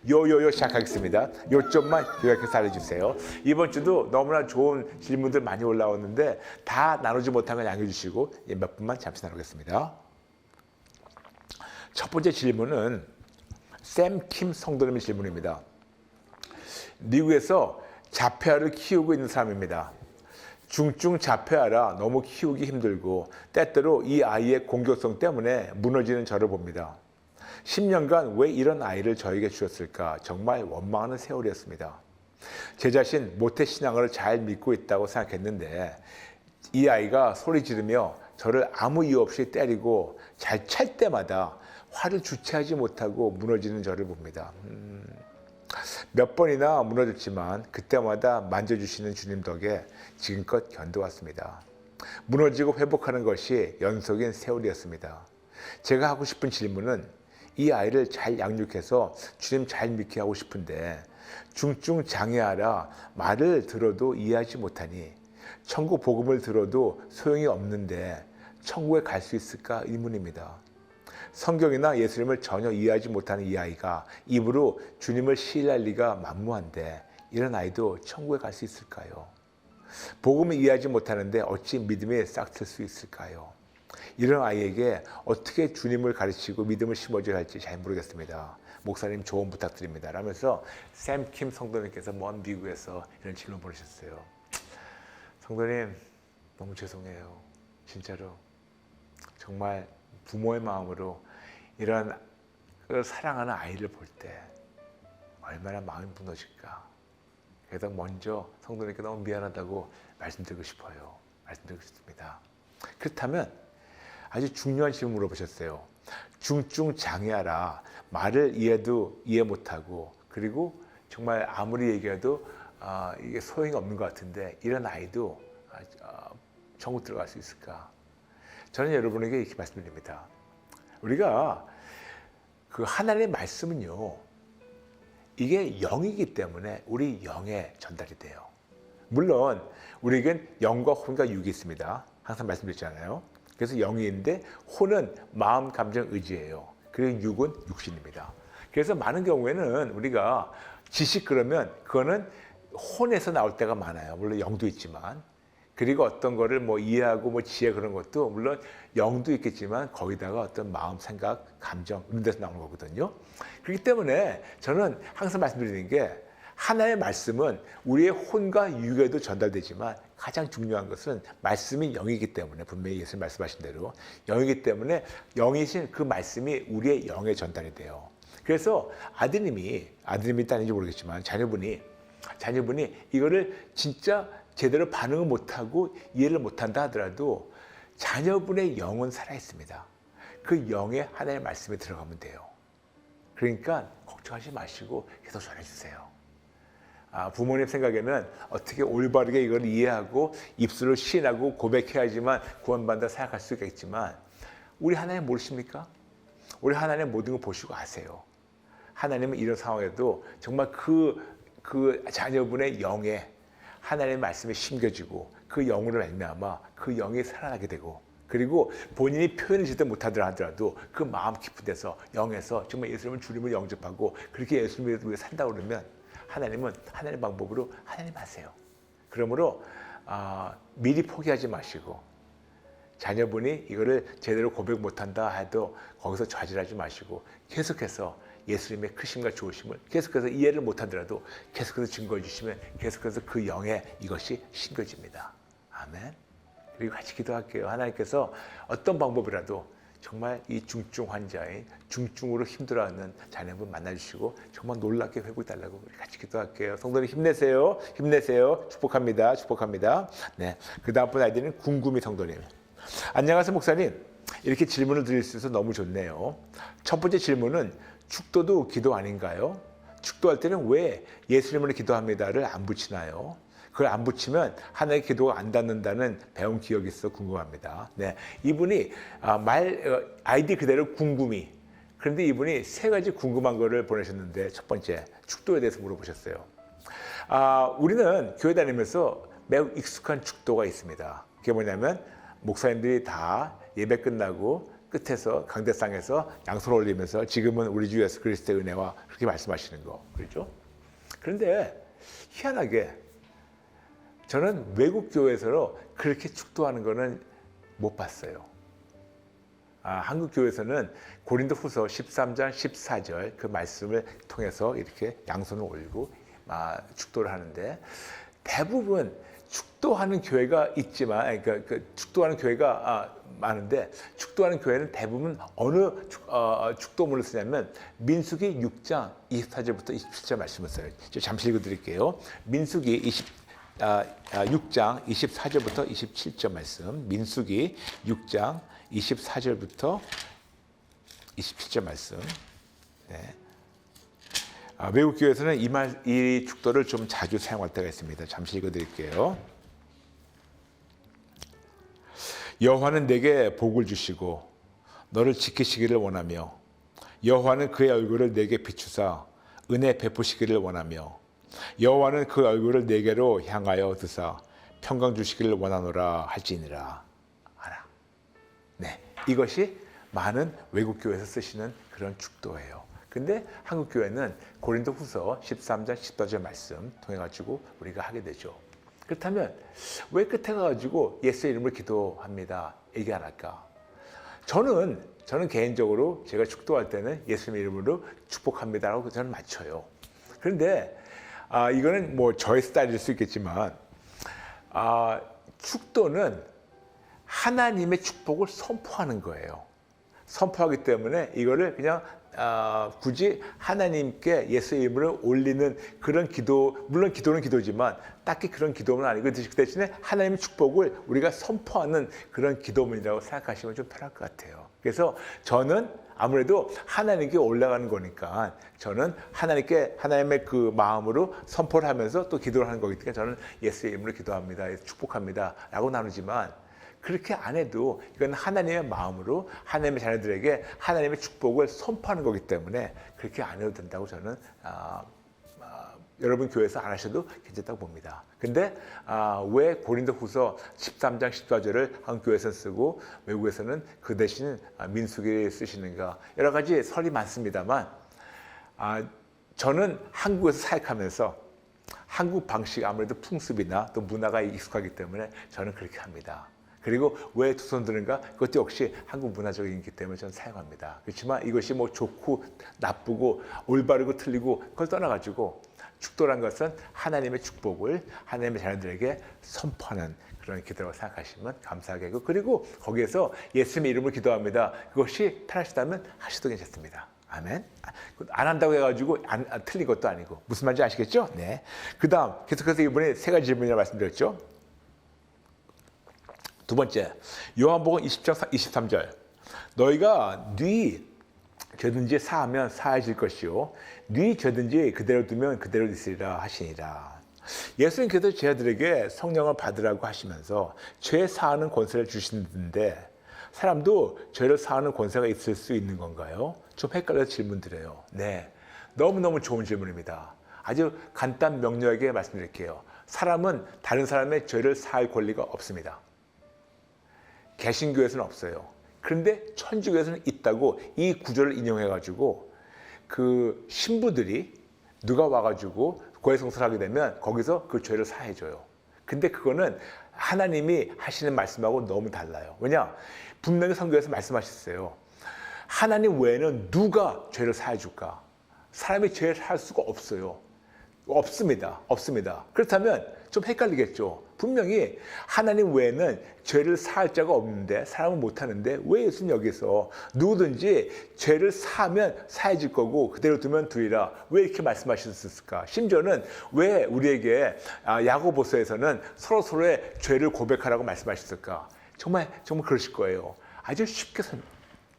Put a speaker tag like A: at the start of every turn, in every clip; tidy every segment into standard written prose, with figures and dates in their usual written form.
A: 요요요 시작하겠습니다. 요점만 요약해서 알려주세요. 이번 주도 너무나 좋은 질문들 많이 올라오는데 다 나누지 못한 건 양해해 주시고 몇 분만 잠시 나누겠습니다. 첫 번째 질문은 샘킴 성도님의 질문입니다. 미국에서 자폐아를 키우고 있는 사람입니다. 중증 자폐아라 너무 키우기 힘들고 때때로 이 아이의 공격성 때문에 무너지는 저를 봅니다. 10년간 왜 이런 아이를 저에게 주셨을까 정말 원망하는 세월이었습니다. 제 자신 모태신앙을 잘 믿고 있다고 생각했는데 이 아이가 소리 지르며 저를 아무 이유 없이 때리고 잘 찰 때마다 화를 주체하지 못하고 무너지는 저를 봅니다. 몇 번이나 무너졌지만 그때마다 만져주시는 주님 덕에 지금껏 견뎌왔습니다. 무너지고 회복하는 것이 연속인 세월이었습니다. 제가 하고 싶은 질문은 이 아이를 잘 양육해서 주님 잘 믿게 하고 싶은데 중증 장애아라 말을 들어도 이해하지 못하니 천국 복음을 들어도 소용이 없는데 천국에 갈 수 있을까 의문입니다. 성경이나 예수님을 전혀 이해하지 못하는 이 아이가 입으로 주님을 신뢰할 리가 만무한데 이런 아이도 천국에 갈 수 있을까요? 복음을 이해하지 못하는데 어찌 믿음에 싹틀 수 있을까요? 이런 아이에게 어떻게 주님을 가르치고 믿음을 심어줘야 할지 잘 모르겠습니다. 목사님 조언 부탁드립니다. 라면서 샘킴 성도님께서 먼 미국에서 이런 질문 보내셨어요. 성도님 너무 죄송해요. 진짜로 정말 부모의 마음으로 이런 사랑하는 아이를 볼 때 얼마나 마음이 무너질까. 그래서 먼저 성도님께 너무 미안하다고 말씀드리고 싶어요. 말씀드리고 싶습니다. 그렇다면 아주 중요한 질문 물어보셨어요. 중증 장애아라 말을 이해 못하고 그리고 정말 아무리 얘기해도 이게 소용이 없는 것 같은데 이런 아이도 천국 들어갈 수 있을까? 저는 여러분에게 이렇게 말씀드립니다. 우리가 그 하나님의 말씀은요, 이게 영이기 때문에 우리 영에 전달이 돼요. 물론 우리에겐 영과 혼과 육이 있습니다. 항상 말씀드렸잖아요. 그래서 영이인데 혼은 마음, 감정, 의지예요. 그리고 육은 육신입니다. 그래서 많은 경우에는 우리가 지식 그러면 그거는 혼에서 나올 때가 많아요. 물론 영도 있지만. 그리고 어떤 거를 뭐 이해하고 뭐 지혜 그런 것도 물론 영도 있겠지만 거기다가 어떤 마음, 생각, 감정 이런 데서 나오는 거거든요. 그렇기 때문에 저는 항상 말씀드리는 게 하나의 말씀은 우리의 혼과 육에도 전달되지만 가장 중요한 것은 말씀이 영이기 때문에 분명히 예수님 말씀하신 대로 영이기 때문에 영이신 그 말씀이 우리의 영에 전달이 돼요. 그래서 아드님이 딸인지 모르겠지만 자녀분이 이거를 진짜 제대로 반응을 못하고 이해를 못한다 하더라도 자녀분의 영은 살아있습니다. 그 영에 하나의 말씀이 들어가면 돼요. 그러니까 걱정하지 마시고 계속 전해주세요. 부모님 생각에는 어떻게 올바르게 이걸 이해하고 입술로 시인하고 고백해야지만 구원받는다 생각할 수 있겠지만 우리 하나님 모르십니까? 우리 하나님 모든 걸 보시고 아세요. 하나님은 이런 상황에도 정말 그 자녀분의 영에 하나님의 말씀이 심겨지고 그 영으로 말미암아 그 영이 살아나게 되고 그리고 본인이 표현을 제대로 못하더라 하더라도 그 마음 깊은 데서 영에서 정말 예수님을 주님을 영접하고 그렇게 예수님을 위해 산다고 그러면 하나님은 하나님의 방법으로 하나님 하세요. 그러므로 미리 포기하지 마시고 자녀분이 이거를 제대로 고백 못한다 해도 거기서 좌절하지 마시고 계속해서 예수님의 크심과 좋으심을 계속해서 이해를 못하더라도 계속해서 증거해 주시면 계속해서 그 영에 이것이 심겨집니다. 아멘. 그리고 같이 기도할게요. 하나님께서 어떤 방법이라도 정말 이 중증 환자인 중증으로 힘들어하는 자녀분 만나주시고 정말 놀랍게 회복해달라고 우리 같이 기도할게요. 성도님 힘내세요. 힘내세요. 축복합니다. 축복합니다. 네. 그 다음번 아이디는 궁금이 성도님. 안녕하세요 목사님. 이렇게 질문을 드릴 수 있어서 너무 좋네요. 첫 번째 질문은 축도도 기도 아닌가요? 축도할 때는 왜 예수님을 기도합니다를 안 붙이나요? 그걸 안 붙이면 하나의 기도가 안 닿는다는 배운 기억이 있어 궁금합니다. 네, 이분이 아이디 그대로 궁금이. 그런데 이분이 세 가지 궁금한 거를 보내셨는데 첫 번째 축도에 대해서 물어보셨어요. 우리는 교회 다니면서 매우 익숙한 축도가 있습니다. 그게 뭐냐면 목사님들이 다 예배 끝나고 끝에서 강대상에서 양손을 올리면서 지금은 우리 주 예수 그리스도의 은혜와 그렇게 말씀하시는 거 그렇죠? 그런데 희한하게 저는 외국 교회에서 그렇게 축도하는 거는 못 봤어요. 한국 교회에서는 고린도후서 13장 14절 그 말씀을 통해서 이렇게 양손을 올리고 축도를 하는데 대부분 축도하는 교회가 있지만 그러니까 축도하는 교회가 많은데 축도하는 교회는 대부분 어느 축도문을 쓰냐면 민수기 6장 24절부터 27절 말씀을 써요. 잠시 읽어드릴게요. 민수기 6장 24절부터 27절 말씀. 민수기 6장 24절부터 27절 말씀. 네. 외국 교회에서는 이 축도를 좀 자주 사용할 때가 있습니다. 잠시 읽어드릴게요. 여호와는 내게 복을 주시고 너를 지키시기를 원하며 여호와는 그의 얼굴을 내게 비추사 은혜 베푸시기를 원하며 여호와는 그 얼굴을 내게로 향하여 드사 평강 주시기를 원하노라 할지니라 하라. 네, 이것이 많은 외국 교회에서 쓰시는 그런 축도예요. 근데 한국 교회는 고린도후서 13장 14절 말씀 통해 가지고 우리가 하게 되죠. 그렇다면 왜 끝에 가지고 예수의 이름으로 기도합니다 얘기 안 할까? 저는 개인적으로 제가 축도할 때는 예수님의 이름으로 축복합니다라고 저는 맞춰요. 그런데 이거는 뭐 저의 스타일일 수 있겠지만 축도는 하나님의 축복을 선포하는 거예요. 선포하기 때문에 이거를 그냥 굳이 하나님께 예수의 이름을 올리는 그런 기도, 물론 기도는 기도지만 딱히 그런 기도는 아니고 그 대신에 하나님의 축복을 우리가 선포하는 그런 기도문이라고 생각하시면 좀 편할 것 같아요. 그래서 저는 아무래도 하나님께 올라가는 거니까 저는 하나님의 그 마음으로 선포를 하면서 또 기도를 하는 거기 때문에 저는 예수의 이름으로 기도합니다, 축복합니다 라고 나누지만 그렇게 안 해도 이건 하나님의 마음으로 하나님의 자녀들에게 하나님의 축복을 선포하는 거기 때문에 그렇게 안 해도 된다고 저는 여러분 교회에서 안 하셔도 괜찮다고 봅니다. 근데 왜 고린도후서 13장 14절을 한국 교회에서는 쓰고 외국에서는 그 대신 민수기를 쓰시는가 여러 가지 설이 많습니다만 저는 한국에서 사역하면서 한국 방식 아무래도 풍습이나 또 문화가 익숙하기 때문에 저는 그렇게 합니다. 그리고 왜 두 손 드는가? 그것도 역시 한국 문화적인 기 때문에 저는 사용합니다. 그렇지만 이것이 뭐 좋고 나쁘고 올바르고 틀리고 그걸 떠나가지고 축도란 것은 하나님의 축복을 하나님의 자녀들에게 선포하는 그런 기도라고 생각하시면 감사하겠고 그리고 거기에서 예수님의 이름으로 기도합니다. 그것이 편하시다면 하셔도 괜찮습니다. 아멘. 안 한다고 해가지고 틀린 것도 아니고 무슨 말인지 아시겠죠? 네. 그 다음 계속해서 이번에 세 가지 질문이라고 말씀드렸죠. 두 번째, 요한복음 20장 23절. 너희가 네 죄든지 사하면 사해질 것이요 네 죄든지 그대로 두면 그대로 있으리라 하시니라. 예수님께서 제자들에게 성령을 받으라고 하시면서 죄 사하는 권세를 주시는데 사람도 죄를 사하는 권세가 있을 수 있는 건가요? 좀 헷갈려서 질문드려요. 네, 너무너무 좋은 질문입니다. 아주 간단 명료하게 말씀드릴게요. 사람은 다른 사람의 죄를 사할 권리가 없습니다. 개신교에서는 없어요. 그런데 천주교에서는 있다고 이 구절을 인용해가지고 그 신부들이 누가 와가지고 고해성사를 하게 되면 거기서 그 죄를 사해줘요. 근데 그거는 하나님이 하시는 말씀하고 너무 달라요. 왜냐? 분명히 성경에서 말씀하셨어요. 하나님 외에는 누가 죄를 사해줄까? 사람이 죄를 사할 수가 없어요. 없습니다. 그렇다면 좀 헷갈리겠죠. 분명히 하나님 외에는 죄를 사할 자가 없는데 사람은 못하는데 왜 예수님 여기서 누구든지 죄를 사하면 사해질 거고 그대로 두면 두리라 왜 이렇게 말씀하셨을까? 심지어는 왜 우리에게 야고보서에서는 서로의 죄를 고백하라고 말씀하셨을까? 정말 그러실 거예요. 아주 쉽게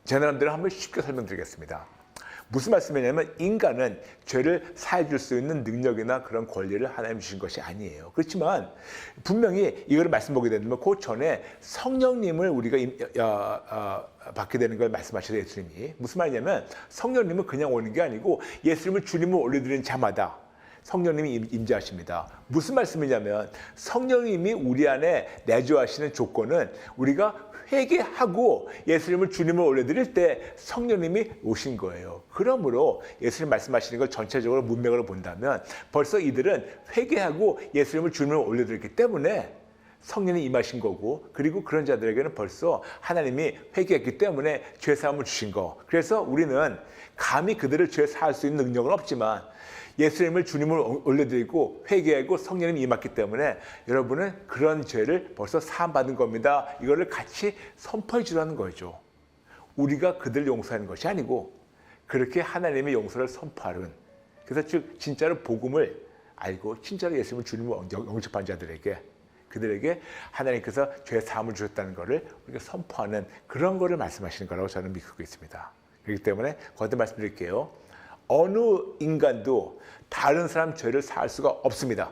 A: 제 나름대로 한번 쉽게 설명드리겠습니다. 무슨 말씀이냐면 인간은 죄를 사해줄 수 있는 능력이나 그런 권리를 하나님 주신 것이 아니에요. 그렇지만 분명히 이거를 말씀보게 되면 그 전에 성령님을 우리가 받게 되는 걸 말씀하셔요. 예수님이. 무슨 말이냐면 성령님은 그냥 오는 게 아니고 예수님을 주님을 올려드리는 자마다 성령님이 임재하십니다. 무슨 말씀이냐면 성령님이 우리 안에 내주하시는 조건은 우리가 회개하고 예수님을 주님을 올려드릴 때 성령님이 오신 거예요. 그러므로 예수님 말씀하시는 걸 전체적으로 문맥으로 본다면 벌써 이들은 회개하고 예수님을 주님을 올려드렸기 때문에 성령이 임하신 거고, 그리고 그런 자들에게는 벌써 하나님이 회개했기 때문에 죄사함을 주신 거. 그래서 우리는 감히 그들을 죄 사할 수 있는 능력은 없지만 예수님을 주님을 올려드리고 회개하고 성령님이 임했기 때문에 여러분은 그런 죄를 벌써 사함받은 겁니다. 이거를 같이 선포해 주라는 거죠. 우리가 그들을 용서하는 것이 아니고 그렇게 하나님의 용서를 선포하는, 그래서 즉 진짜로 복음을 알고 진짜로 예수님을 주님을 영접한 자들에게, 그들에게 하나님께서 죄 사함을 주셨다는 것을 우리가 선포하는 그런 것을 말씀하시는 거라고 저는 믿고 있습니다. 그렇기 때문에 거듭 말씀드릴게요. 어느 인간도 다른 사람 죄를 사할 수가 없습니다.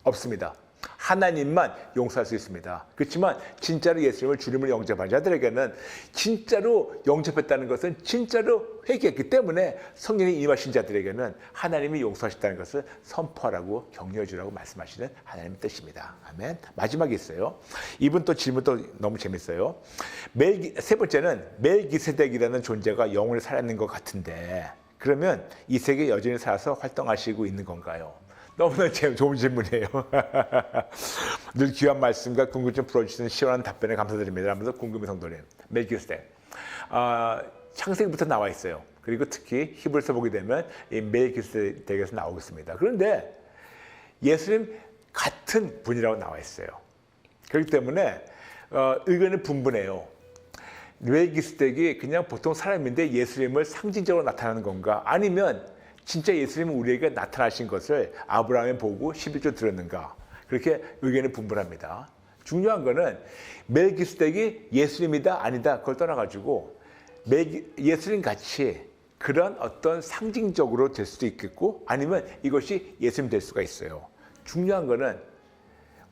A: 없습니다. 하나님만 용서할 수 있습니다. 그렇지만 진짜로 예수님을 주님을 영접한 자들에게는 진짜로 영접했다는 것은 진짜로 회개했기 때문에 성령이 임하신 자들에게는 하나님이 용서하셨다는 것을 선포하라고 격려해 주라고 말씀하시는 하나님의 뜻입니다. 아멘. 마지막에 있어요. 이분 또 질문도 너무 재밌어요. 세 번째는 멜기세덱이라는 존재가 영원히 살아있는 것 같은데 그러면 이 세계에 여전히 살아서 활동하시고 있는 건가요? 너무나 좋은 질문이에요. 늘 귀한 말씀과 궁금증 풀어주시는 시원한 답변에 감사드립니다. 하면서 궁금해 성도님, 멜기세덱. 창세기부터 나와 있어요. 그리고 특히 히브리서 보게 되면 이 멜기세덱에서 나오고 있습니다. 그런데 예수님 같은 분이라고 나와 있어요. 그렇기 때문에 의견이 분분해요. 멜기세덱이 그냥 보통 사람인데 예수님을 상징적으로 나타나는 건가? 아니면 진짜 예수님은 우리에게 나타나신 것을 아브라함이 보고 11조 들었는가? 그렇게 의견이 분분합니다. 중요한 거는 멜기세덱이 예수님이다 아니다 그걸 떠나가지고 예수님 같이 그런 어떤 상징적으로 될 수도 있겠고 아니면 이것이 예수님 될 수가 있어요. 중요한 거는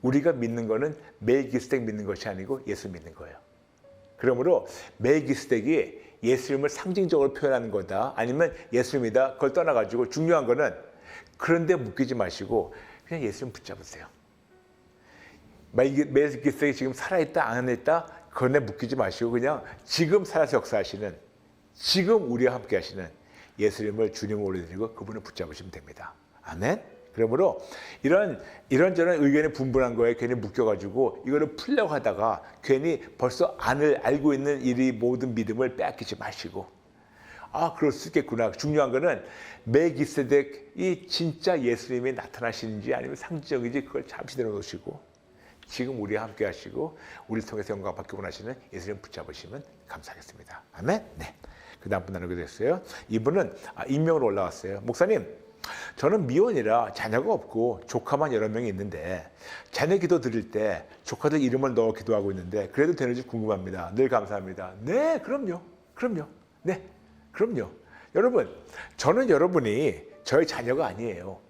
A: 우리가 믿는 거는 멜기세덱 믿는 것이 아니고 예수 믿는 거예요. 그러므로 멜기세덱이 예수님을 상징적으로 표현하는 거다 아니면 예수님이다 그걸 떠나가지고 중요한 거는 그런데 묶이지 마시고 그냥 예수님 붙잡으세요. 멜기세덱이 지금 살아있다 안 했다 그런데 묶이지 마시고 그냥 지금 살아서 역사하시는 지금 우리와 함께 하시는 예수님을 주님을 올려드리고 그분을 붙잡으시면 됩니다. 아멘. 그러므로 이런저런 의견이 분분한 거에 괜히 묶여가지고 이거를 풀려고 하다가 괜히 벌써 알고 있는 이 모든 믿음을 빼앗기지 마시고 그럴 수 있겠구나. 중요한 거는 멜기세덱이 진짜 예수님이 나타나시는지 아니면 상징적인지 그걸 잠시 내려놓으시고 지금 우리와 함께 하시고 우리를 통해서 영광 받기 원하시는 예수님 붙잡으시면 감사하겠습니다. 아멘. 네. 그 다음 분 나누게 됐어요. 이분은 익명으로 올라왔어요. 목사님, 저는 미혼이라 자녀가 없고 조카만 여러 명이 있는데 자녀 기도 드릴 때 조카들 이름을 넣어 기도하고 있는데 그래도 되는지 궁금합니다. 늘 감사합니다. 네, 그럼요. 네, 그럼요. 여러분, 저는 여러분이 저의 자녀가 아니에요.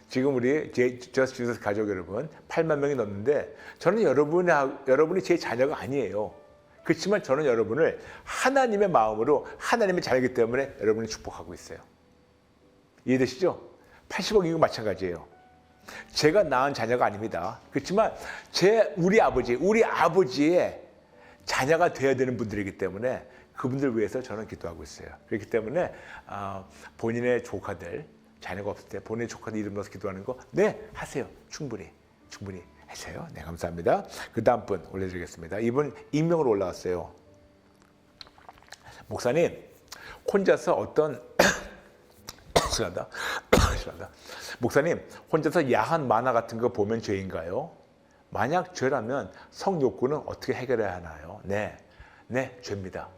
A: 지금 우리 저스트 지저스 가족 여러분 8만 명이 넘는데 저는 여러분이 제 자녀가 아니에요. 그렇지만 저는 여러분을 하나님의 마음으로 하나님의 자녀이기 때문에 여러분을 축복하고 있어요. 이해되시죠? 80억 인구 마찬가지예요. 제가 낳은 자녀가 아닙니다. 그렇지만 우리 아버지의 자녀가 되어야 되는 분들이기 때문에 그분들 위해서 저는 기도하고 있어요. 그렇기 때문에 본인의 조카들 자녀가 없을 때 본인의 조카들 이름 넣어서 기도하는 거 네, 하세요. 충분히 하세요. 네, 감사합니다. 그 다음 분 올려드리겠습니다. 이분 익명으로 올라왔어요. 목사님, 혼자서 어떤 싫어한다. 목사님, 혼자서 야한 만화 같은 거 보면 죄인가요? 만약 죄라면 성욕구는 어떻게 해결해야 하나요? 네, 죄입니다.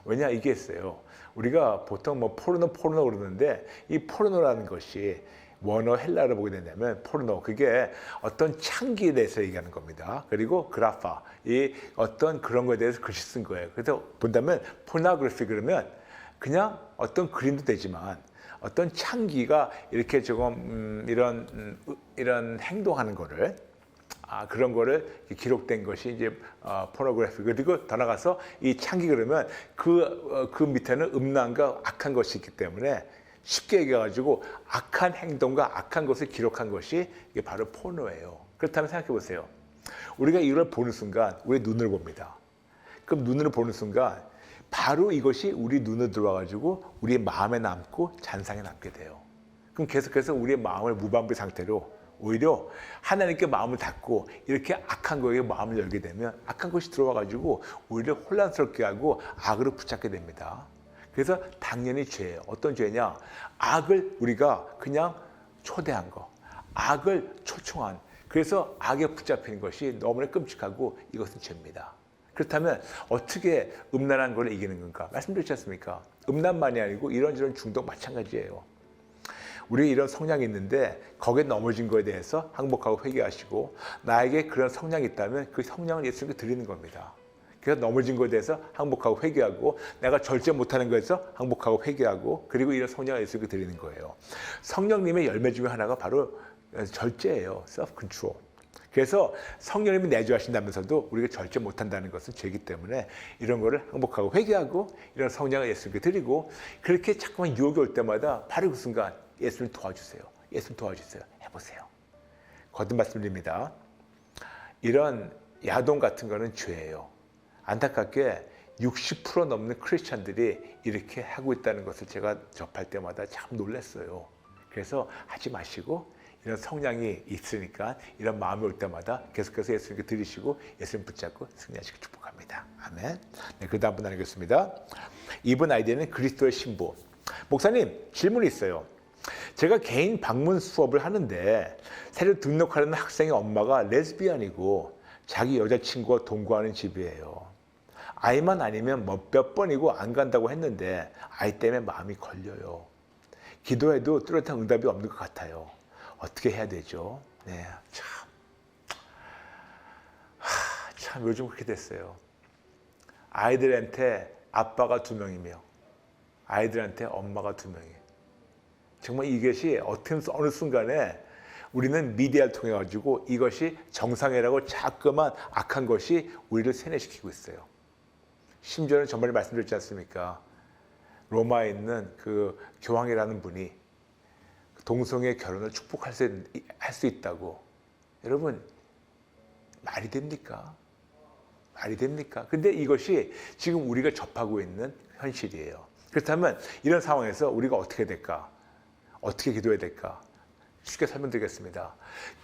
A: 왜냐 이게 있어요. 우리가 보통 포르노 그러는데 이 포르노라는 것이 원어 헬라어로 보게 된다면 포르노 그게 어떤 창기에 대해서 얘기하는 겁니다. 그리고 그라파 이 어떤 그런 거에 대해서 글씨 쓴 거예요. 그래서 본다면 포르노그래피 그러면 그냥 어떤 그림도 되지만 어떤 창기가 이렇게 조금 이런 행동하는 거를 그런 거를 기록된 것이 이제 포르노그래피 그리고 더 나가서 이 창기 그러면 그 밑에는 음란과 악한 것이 있기 때문에 쉽게 얘기해가지고 악한 행동과 악한 것을 기록한 것이 이게 바로 포르노예요. 그렇다면 생각해 보세요. 우리가 이걸 보는 순간 우리 눈을 봅니다. 그럼 눈으로 보는 순간 바로 이것이 우리 눈으로 들어와가지고 우리의 마음에 남고 잔상에 남게 돼요. 그럼 계속해서 우리의 마음을 무방비 상태로 오히려 하나님께 마음을 닫고 이렇게 악한 거에 마음을 열게 되면 악한 것이 들어와가지고 오히려 혼란스럽게 하고 악으로 붙잡게 됩니다. 그래서 당연히 죄예요. 어떤 죄냐? 악을 우리가 그냥 초대한 거, 악을 초청한, 그래서 악에 붙잡히는 것이 너무나 끔찍하고 이것은 죄입니다. 그렇다면 어떻게 음란한 걸 이기는 건가? 말씀드렸지 않습니까? 음란만이 아니고 이런저런 중독 마찬가지예요. 우리 이런 성향이 있는데 거기에 넘어진 거에 대해서 항복하고 회개하시고 나에게 그런 성향이 있다면 그 성향을 예수님께 드리는 겁니다. 그래서 넘어진 거에 대해서 항복하고 회개하고 내가 절제 못하는 거에서 항복하고 회개하고 그리고 이런 성향을 예수님께 드리는 거예요. 성령님의 열매 중에 하나가 바로 절제예요. self control. 그래서 성령님이 내주하신다면서도 우리가 절제 못한다는 것은 죄이기 때문에 이런 거를 항복하고 회개하고 이런 성령을 예수님께 드리고 그렇게 자꾸만 유혹이 올 때마다 바로 그 순간 예수님 도와주세요. 예수님 도와주세요. 해보세요. 거듭 말씀드립니다. 이런 야동 같은 거는 죄예요. 안타깝게 60% 넘는 크리스찬들이 이렇게 하고 있다는 것을 제가 접할 때마다 참 놀랐어요. 그래서 하지 마시고 이런 성향이 있으니까 이런 마음이 올 때마다 계속해서 예수님께 드리시고 예수님 붙잡고 승리하시길 축복합니다. 아멘. 네, 그 다음 분 나누겠습니다. 이분 아이디는 그리스도의 신부. 목사님, 질문이 있어요. 제가 개인 방문 수업을 하는데 새로 등록하려는 학생의 엄마가 레즈비언이고 자기 여자친구와 동거하는 집이에요. 아이만 아니면 몇 번이고 안 간다고 했는데 아이 때문에 마음이 걸려요. 기도해도 뚜렷한 응답이 없는 것 같아요. 어떻게 해야 되죠? 네, 참 요즘 그렇게 됐어요. 아이들한테 아빠가 2명이며 아이들한테 엄마가 2명이에요. 정말 이것이 어느 순간에 우리는 미디어를 통해 가지고 이것이 정상이라고 자꾸만 악한 것이 우리를 세뇌시키고 있어요. 심지어는 정말 말씀드렸지 않습니까? 로마에 있는 그 교황이라는 분이 동성애 결혼을 축복할 수 있다고. 여러분, 말이 됩니까? 말이 됩니까? 근데 이것이 지금 우리가 접하고 있는 현실이에요. 그렇다면 이런 상황에서 우리가 어떻게 될까? 어떻게 기도해야 될까? 쉽게 설명드리겠습니다.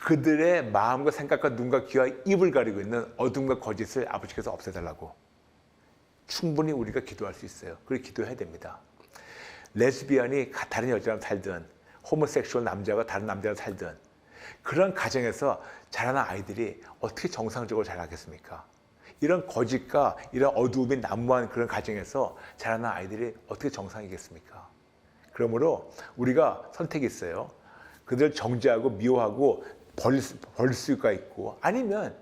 A: 그들의 마음과 생각과 눈과 귀와 입을 가리고 있는 어둠과 거짓을 아버지께서 없애달라고. 충분히 우리가 기도할 수 있어요. 그리고 기도해야 됩니다. 레즈비언이 다른 여자랑 살든 호모섹슈얼 남자가 다른 남자랑 살든 그런 가정에서 자라는 아이들이 어떻게 정상적으로 자라겠습니까? 이런 거짓과 이런 어두움이 난무한 그런 가정에서 자라는 아이들이 어떻게 정상이겠습니까? 그러므로 우리가 선택이 있어요. 그들을 정죄하고 미워하고 벌 수가 있고 아니면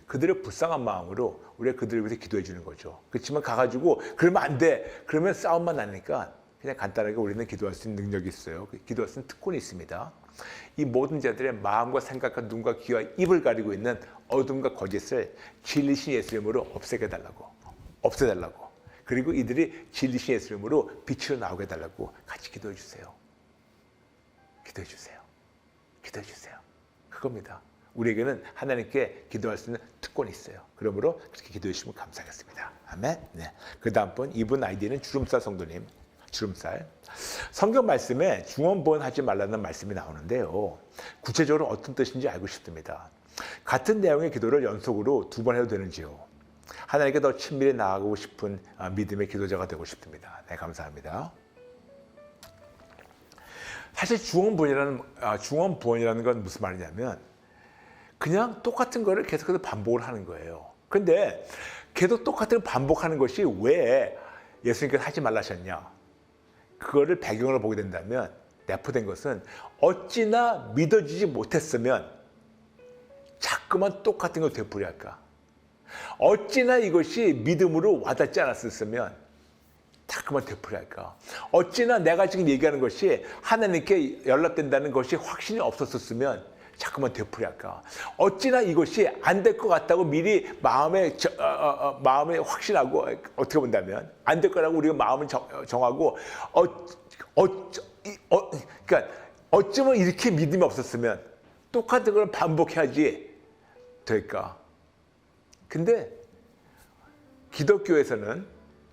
A: 그들의 불쌍한 마음으로 우리가 그들을 위해서 기도해 주는 거죠. 그렇지만 가가지고 그러면 안 돼. 그러면 싸움만 나니까 그냥 간단하게 우리는 기도할 수 있는 능력이 있어요. 기도할 수 있는 특권이 있습니다. 이 모든 자들의 마음과 생각과 눈과 귀와 입을 가리고 있는 어둠과 거짓을 진리신 예수 이름으로 없애달라고. 그리고 이들이 진리신 예수 이름으로 빛으로 나오게 해달라고 같이 기도해 주세요. 기도해 주세요. 기도해 주세요. 그겁니다. 우리에게는 하나님께 기도할 수 있는 특권이 있어요. 그러므로 그렇게 기도해 주시면 감사하겠습니다. 아멘. 네. 그 다음 분, 이분 아이디는 주름살 성도님. 주름살. 성경 말씀에 중언부언하지 말라는 말씀이 나오는데요. 구체적으로 어떤 뜻인지 알고 싶습니다. 같은 내용의 기도를 연속으로 2번 해도 되는지요? 하나님께 더 친밀히 나아가고 싶은 믿음의 기도자가 되고 싶습니다. 네, 감사합니다. 사실 중언부언이라는 건 무슨 말이냐면 그냥 똑같은 거를 계속해서 반복을 하는 거예요. 근데 계속 똑같은 걸 반복하는 것이 왜 예수님께서 하지 말라셨냐? 그거를 배경으로 보게 된다면 내포된 것은 어찌나 믿어지지 못했으면 자꾸만 똑같은 걸 되풀이할까? 어찌나 이것이 믿음으로 와닿지 않았으면 자꾸만 되풀이할까? 어찌나 내가 지금 얘기하는 것이 하나님께 연락된다는 것이 확신이 없었으면 자꾸만 되풀이할까? 어찌나 이것이 안 될 것 같다고 미리 마음에 확신하고 어떻게 본다면 안 될 거라고 우리가 마음을 정하고 그러니까 어쩌면 이렇게 믿음이 없었으면 똑같은 걸 반복해야지 될까? 근데 기독교에서는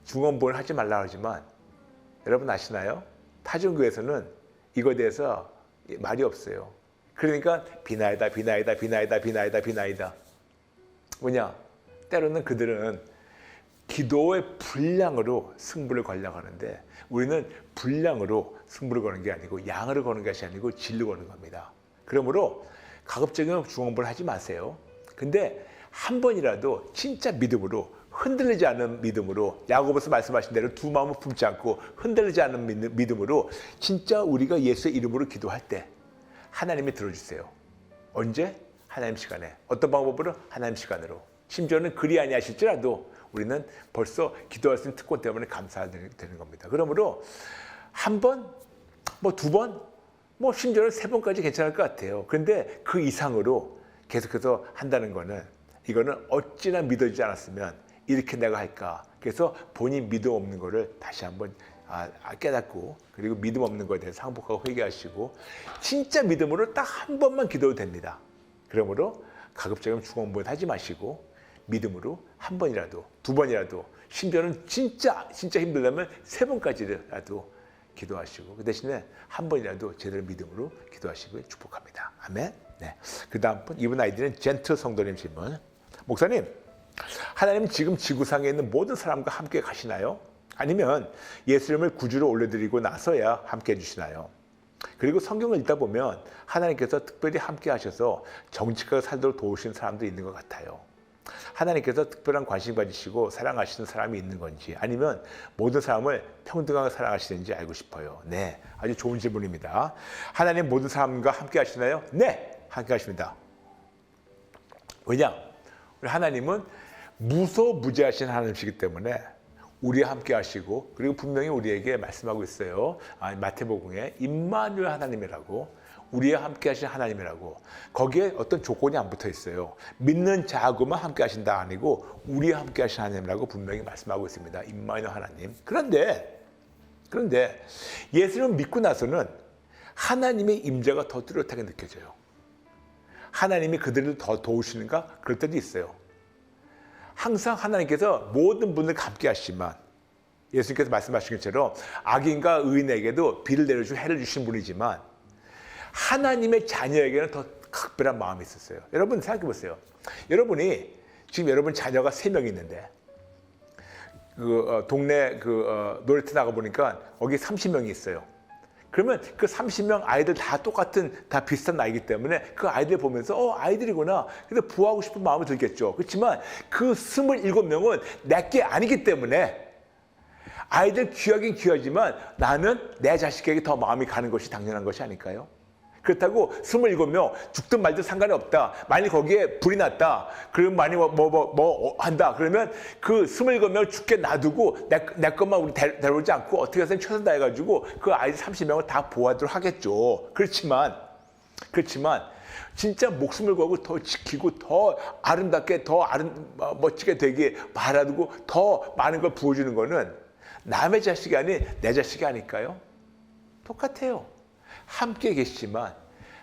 A: 중언부언을 하지 말라 하지만 여러분 아시나요? 타종교에서는 이거에 대해서 말이 없어요. 그러니까 비나이다, 비나이다, 비나이다, 비나이다, 비나이다. 뭐냐? 때로는 그들은 기도의 분량으로 승부를 걸려고 하는데 우리는 분량으로 승부를 거는 게 아니고 양으로 거는 것이 아니고 질로 거는 겁니다. 그러므로 가급적이면 중언부언을 하지 마세요. 근데 한 번이라도 진짜 믿음으로 흔들리지 않는 믿음으로 야고보서 말씀하신 대로 두 마음을 품지 않고 흔들리지 않는 믿음으로 진짜 우리가 예수의 이름으로 기도할 때 하나님이 들어주세요. 언제? 하나님 시간에. 어떤 방법으로? 하나님 시간으로. 심지어는 그리 아니하실지라도 우리는 벌써 기도할 수 있는 특권 때문에 감사되는 겁니다. 그러므로 한 번, 뭐 두 번, 뭐 심지어는 세 번까지 괜찮을 것 같아요. 그런데 그 이상으로 계속해서 한다는 거는 이거는 어찌나 믿어지지 않았으면 이렇게 내가 할까. 그래서 본인 믿음 없는 거를 다시 한번 깨닫고 그리고 믿음 없는 거에 대해서 항복하고 회개하시고 진짜 믿음으로 딱 한 번만 기도해도 됩니다. 그러므로 가급적이면 중언부언 하지 마시고 믿음으로 한 번이라도 두 번이라도 심지어는 진짜 힘들다면 세 번까지라도 기도하시고 그 대신에 한 번이라도 제대로 믿음으로 기도하시길 축복합니다. 아멘. 네. 그 다음 분 이분 아이디는 젠틀 성도님 질문. 목사님, 하나님 지금 지구상에 있는 모든 사람과 함께 가시나요? 아니면 예수님을 구주로 올려드리고 나서야 함께 해주시나요? 그리고 성경을 읽다 보면 하나님께서 특별히 함께 하셔서 정직하게 살도록 도우시는 사람도 있는 것 같아요. 하나님께서 특별한 관심 가지시고 사랑하시는 사람이 있는 건지 아니면 모든 사람을 평등하게 사랑하시는지 알고 싶어요. 네, 아주 좋은 질문입니다. 하나님 모든 사람과 함께 하시나요? 네, 함께 하십니다. 왜냐? 우리 하나님은 무소무지하신 하나님이시기 때문에 우리와 함께 하시고 그리고 분명히 우리에게 말씀하고 있어요. 마태복음에 임마누엘 하나님이라고 우리와 함께 하신 하나님이라고 거기에 어떤 조건이 안 붙어 있어요. 믿는 자하고만 함께 하신다 아니고 우리와 함께 하신 하나님이라고 분명히 말씀하고 있습니다. 임마누엘 하나님. 그런데 예수님을 믿고 나서는 하나님의 임재가 더 뚜렷하게 느껴져요. 하나님이 그들을 더 도우시는가? 그럴 때도 있어요. 항상 하나님께서 모든 분들과 함께 하시지만 예수님께서 말씀하신 것처럼 악인과 의인에게도 비를 내려주고 해를 주신 분이지만 하나님의 자녀에게는 더 각별한 마음이 있었어요. 여러분 생각해 보세요. 여러분이 지금 여러분 자녀가 3명 있는데 동네 놀이터 나가 보니까 거기 30명이 있어요. 그러면 그 30명 아이들 다 비슷한 나이기 때문에 그 아이들 보면서 아이들이구나. 그래서 보호하고 싶은 마음이 들겠죠. 그렇지만 그 27명은 내게 아니기 때문에 아이들 귀하긴 귀하지만 나는 내 자식에게 더 마음이 가는 것이 당연한 것이 아닐까요? 그렇다고 27명 죽든 말든 상관이 없다. 만약 거기에 불이 났다. 그러면 만약 뭐 한다. 그러면 그 27명 죽게 놔두고 내 것만 우리 데려오지 않고 어떻게 해서 최선 다해가지고 그 아이들 30명을 다 보호하도록 하겠죠. 그렇지만 진짜 목숨을 걸고 더 지키고 더 아름답게 멋지게 되게 바라고 더 많은 걸 부어주는 거는 남의 자식이 아닌 내 자식이 아닐까요? 똑같아요. 함께 계시지만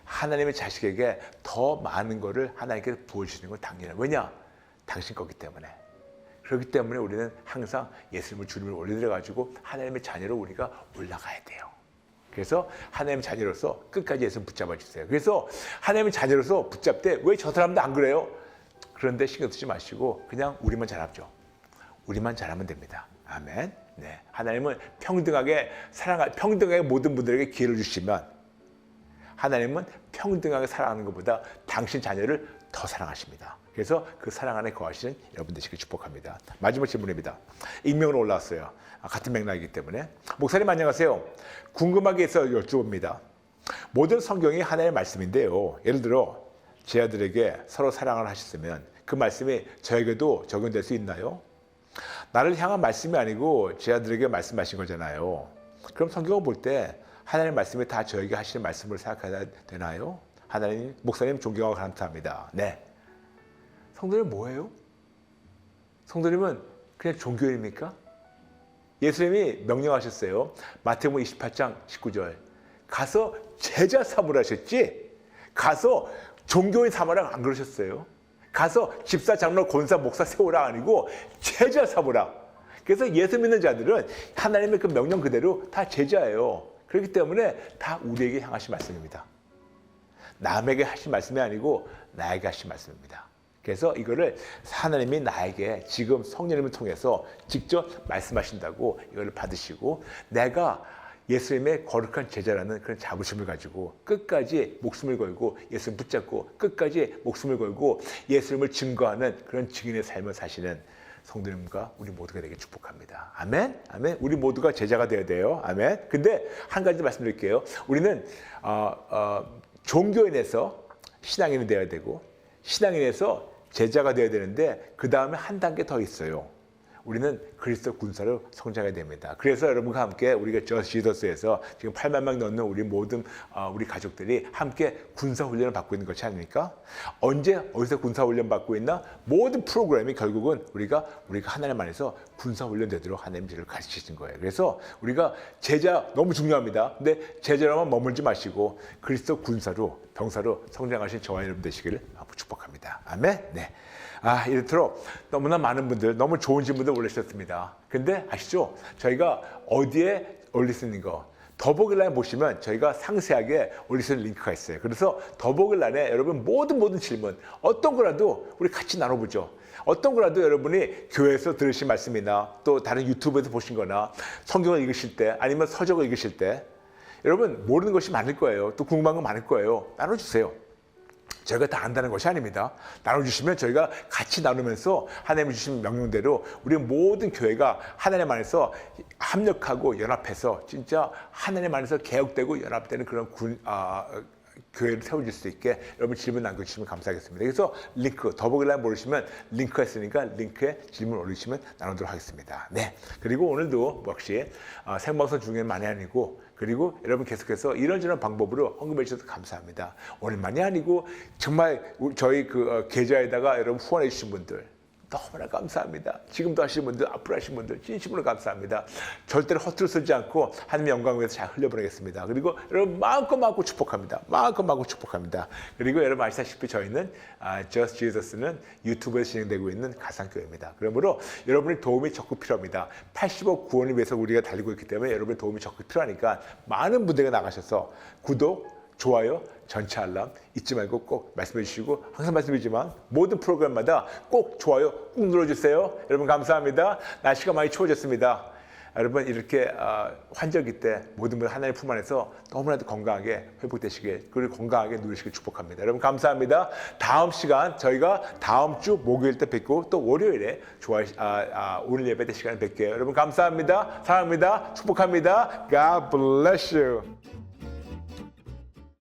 A: 하나님의 자식에게 더 많은 것을 하나님께서 부어주시는 건 당연해요. 왜냐? 당신 거기 때문에. 그렇기 때문에 우리는 항상 예수님을 주님을 올려드려가지고 하나님의 자녀로 우리가 올라가야 돼요. 그래서 하나님의 자녀로서 끝까지 예수님 붙잡아 주세요. 그래서 하나님의 자녀로서 붙잡되 왜 저 사람도 안 그래요? 그런데 신경 쓰지 마시고 그냥 우리만 잘하죠. 우리만 잘하면 됩니다. 아멘. 네, 하나님은 평등하게 모든 분들에게 기회를 주시면 하나님은 평등하게 사랑하는 것보다 당신 자녀를 더 사랑하십니다. 그래서 그 사랑 안에 거하시는 여러분 되시길 축복합니다. 마지막 질문입니다. 익명으로 올라왔어요. 같은 맥락이기 때문에. 목사님 안녕하세요. 궁금하게 해서 여쭤봅니다. 모든 성경이 하나의 말씀인데요. 예를 들어 제 아들에게 서로 사랑을 하셨으면 그 말씀이 저에게도 적용될 수 있나요? 나를 향한 말씀이 아니고 제 아들에게 말씀하신 거잖아요. 그럼 성경을 볼 때 하나님의 말씀이 다 저에게 하시는 말씀을 생각해야 되나요? 하나님, 목사님 존경하고 감사합니다. 네. 성도님 뭐예요? 성도님은 그냥 종교인입니까? 예수님이 명령하셨어요. 마태복음 28장 19절. 가서 제자 삼으라 하셨지? 가서 종교인 삼으라 안 그러셨어요. 가서 집사, 장로, 권사, 목사 세우라 아니고 제자 삼으라. 그래서 예수 믿는 자들은 하나님의 그 명령 그대로 다 제자예요. 그렇기 때문에 다 우리에게 향하신 말씀입니다. 남에게 하신 말씀이 아니고 나에게 하신 말씀입니다. 그래서 이거를 하나님이 나에게 지금 성령님을 통해서 직접 말씀하신다고 이걸 받으시고 내가 예수님의 거룩한 제자라는 그런 자부심을 가지고 끝까지 목숨을 걸고 예수님 붙잡고 끝까지 목숨을 걸고 예수님을 증거하는 그런 증인의 삶을 사시는 성도님과 우리 모두가 되게 축복합니다. 아멘? 아멘? 우리 모두가 제자가 되어야 돼요. 아멘? 근데 한 가지 말씀드릴게요. 우리는 종교인에서 신앙인이 되어야 되고 신앙인에서 제자가 되어야 되는데 그 다음에 한 단계 더 있어요. 우리는 그리스도 군사로 성장해야 됩니다. 그래서 여러분과 함께 우리가 저스트 지저스에서 지금 8만 명 넘는 우리 모든 우리 가족들이 함께 군사 훈련을 받고 있는 것이 아닙니까? 언제 어디서 군사 훈련 받고 있나? 모든 프로그램이 결국은 우리가 하나님 안에서 군사 훈련 되도록 하나님 저를 가르치신 거예요. 그래서 우리가 제자 너무 중요합니다. 근데 제자로만 머물지 마시고 그리스도 군사로 병사로 성장하신 저와 여러분 되시기를 축복합니다. 아멘. 네. 이렇도록 너무나 많은 분들, 너무 좋은 질문들 올리셨습니다. 근데 아시죠? 저희가 어디에 올릴 수 있는 거, 더보기란에 보시면 저희가 상세하게 올릴 수 있는 링크가 있어요. 그래서 더보기란에 여러분 모든 질문, 어떤 거라도 우리 같이 나눠보죠. 어떤 거라도 여러분이 교회에서 들으신 말씀이나 또 다른 유튜브에서 보신 거나 성경을 읽으실 때 아니면 서적을 읽으실 때 여러분 모르는 것이 많을 거예요. 또 궁금한 거 많을 거예요. 나눠주세요. 저희가 다 안다는 것이 아닙니다. 나눠주시면 저희가 같이 나누면서 하나님이 주신 명령대로 우리 모든 교회가 하나님 안에서 합력하고 연합해서 진짜 하나님 안에서 개혁되고 연합되는 그런 교회를 세워질 수 있게 여러분 질문 남겨주시면 감사하겠습니다. 그래서 링크, 더보기란 모르시면 링크가 있으니까 링크에 질문 올리시면 나누도록 하겠습니다. 네. 그리고 오늘도 역시 생방송 중에는 많이 아니고 그리고 여러분 계속해서 이런저런 방법으로 헌금해 주셔서 감사합니다. 오늘만이 아니고 정말 저희 그 계좌에다가 여러분 후원해 주신 분들 너무나 감사합니다. 지금도 하시는 분들, 앞으로 하시는 분들 진심으로 감사합니다. 절대로 허투루 쓰지 않고 하나님의 영광을 위해서 잘 흘려보내겠습니다. 그리고 여러분 마음껏 축복합니다. 마음껏 축복합니다. 그리고 여러분 아시다시피 저희는 저스트 지저스는 유튜브에서 진행되고 있는 가상교회입니다. 그러므로 여러분의 도움이 적극 필요합니다. 80억 구원을 위해서 우리가 달리고 있기 때문에 여러분의 도움이 적극 필요하니까 많은 분들이 나가셔서 구독, 좋아요, 전체 알람 잊지 말고 꼭 말씀해 주시고 항상 말씀드리지만 모든 프로그램마다 꼭 좋아요 꼭 눌러주세요. 여러분 감사합니다. 날씨가 많이 추워졌습니다. 여러분 이렇게 환절기 때 모든 분 하나님의 품 안에서 너무나도 건강하게 회복되시길 그리고 건강하게 누리시길 축복합니다. 여러분 감사합니다. 다음 시간 저희가 다음 주 목요일 때 뵙고 또 월요일에 오늘 예배 때 시간에 뵐게요. 여러분 감사합니다. 사랑합니다. 축복합니다. God bless you.